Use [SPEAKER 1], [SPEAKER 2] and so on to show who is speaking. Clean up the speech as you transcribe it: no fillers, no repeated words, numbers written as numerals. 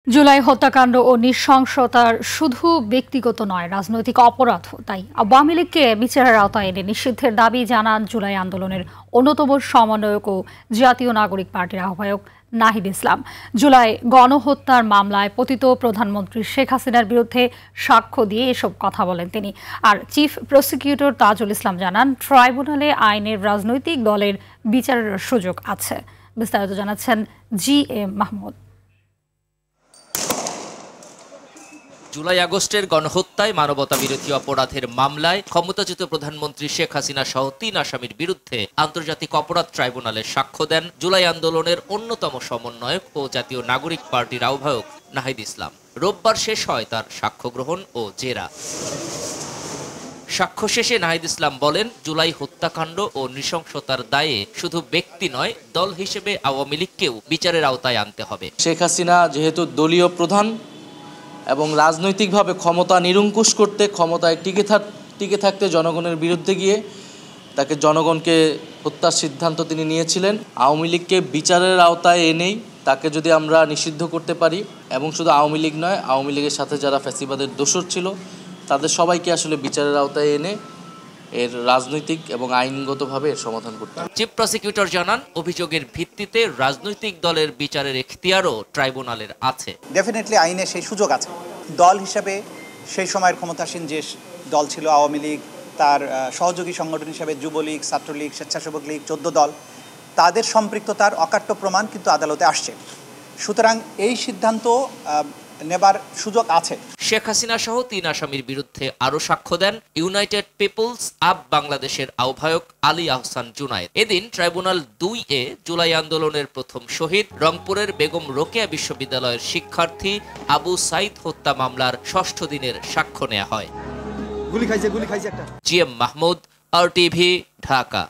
[SPEAKER 1] জুলাই হত্যাকাণ্ড ও নৃশংসতার শুধু ব্যক্তিগত নয়, রাজনৈতিক অপরাধও। তাই আওয়ামী লীগকে বিচারের আওতায় এনে নিষিদ্ধের দাবি জানান জুলাই আন্দোলনের অন্যতম সমন্বয়ক ও জাতীয় নাগরিক পার্টির আহ্বায়ক নাহিদ ইসলাম। জুলাই গণহত্যার মামলায় পতিত প্রধানমন্ত্রী শেখ হাসিনার বিরুদ্ধে সাক্ষ্য দিয়ে এসব কথা বলেন তিনি। আর চিফ প্রসিকিউটর তাজুল ইসলাম জানান, ট্রাইব্যুনালে আইনের রাজনৈতিক দলের বিচারের সুযোগ আছে। বিস্তারিত জানাচ্ছেন GM মাহমুদ।
[SPEAKER 2] জুলাই আগস্টের গণহত্যায় মানবতাবিরোধী অপরাধের মামলায় ক্ষমতাচ্যুত প্রধানমন্ত্রী শেখ হাসিনা সহ ৩ আসামির বিরুদ্ধে আন্তর্জাতিক অপরাধ ট্রাইব্যুনালে সাক্ষ্য দেন জুলাই আন্দোলনের অন্যতম সমন্বয়ক ও জাতীয় নাগরিক পার্টির আহ্বায়ক নাহিদ ইসলাম। রোববার শেষ হয় তার সাক্ষ্য গ্রহণ ও জেরা। সাক্ষ্য শেষে নাহিদ ইসলাম বলেন, জুলাই হত্যাকাণ্ড ও নৃশংসতার দায়ে শুধু ব্যক্তি নয়, দল হিসেবে আওয়ামী লীগকেও বিচারের আওতায় আনতে হবে।
[SPEAKER 3] শেখ হাসিনা যেহেতু দলীয় প্রধান এবং রাজনৈতিকভাবে ক্ষমতা নিরঙ্কুশ করতে, ক্ষমতায় টিকে থাকতে জনগণের বিরুদ্ধে গিয়ে তাকে জনগণকে হত্যার সিদ্ধান্ত তিনি নিয়েছিলেন। আওয়ামী লীগকে বিচারের আওতায় এনেই তাকে যদি আমরা নিষিদ্ধ করতে পারি, এবং শুধু আওয়ামী লীগ নয়, আওয়ামী লীগের সাথে যারা ফ্যাসিবাদের দোসর ছিল তাদের সবাইকে আসলে বিচারের আওতায় এনে এর রাজনৈতিক এবং আইনগতভাবে এর সমাধান করতে হবে।
[SPEAKER 2] চিফ প্রসিকিউটর জানান, অভিযোগের ভিত্তিতে রাজনৈতিক দলের বিচারের এখতিয়ারও ট্রাইব্যুনালের আছে।
[SPEAKER 4] ডেফিনেটলি আইনে সেই সুযোগ আছে। দল হিসেবে সেই সময়ের ক্ষমতাসীন যে দল ছিল আওয়ামী লীগ, তার সহযোগী সংগঠন হিসেবে যুবলীগ, ছাত্রলীগ, স্বেচ্ছাসেবক লীগ, 14 দল, তাদের সম্পৃক্ততার অকাট্য প্রমাণ কিন্তু আদালতে আসছে। সুতরাং এই সিদ্ধান্ত নেবার সুযোগ আছে।
[SPEAKER 2] শেখ হাসিনা সহ 3 আসামির বিরুদ্ধে আরো সাক্ষ্য দেন ইউনাইটেড পিপলস আপ বাংলাদেশের আহ্বায়ক আলী আহসান জুনায়েদ। এদিন ট্রাইব্যুনাল 2-এ জুলাই আন্দোলনের প্রথম শহীদ, রংপুরের বেগম রোকেয়া বিশ্ববিদ্যালয়ের শিক্ষার্থী আবু সাইদ হত্যা মামলার 6ষ্ঠ দিনের সাক্ষ্য নেওয়া হয়। GM Mahmud, RTV, Dhaka.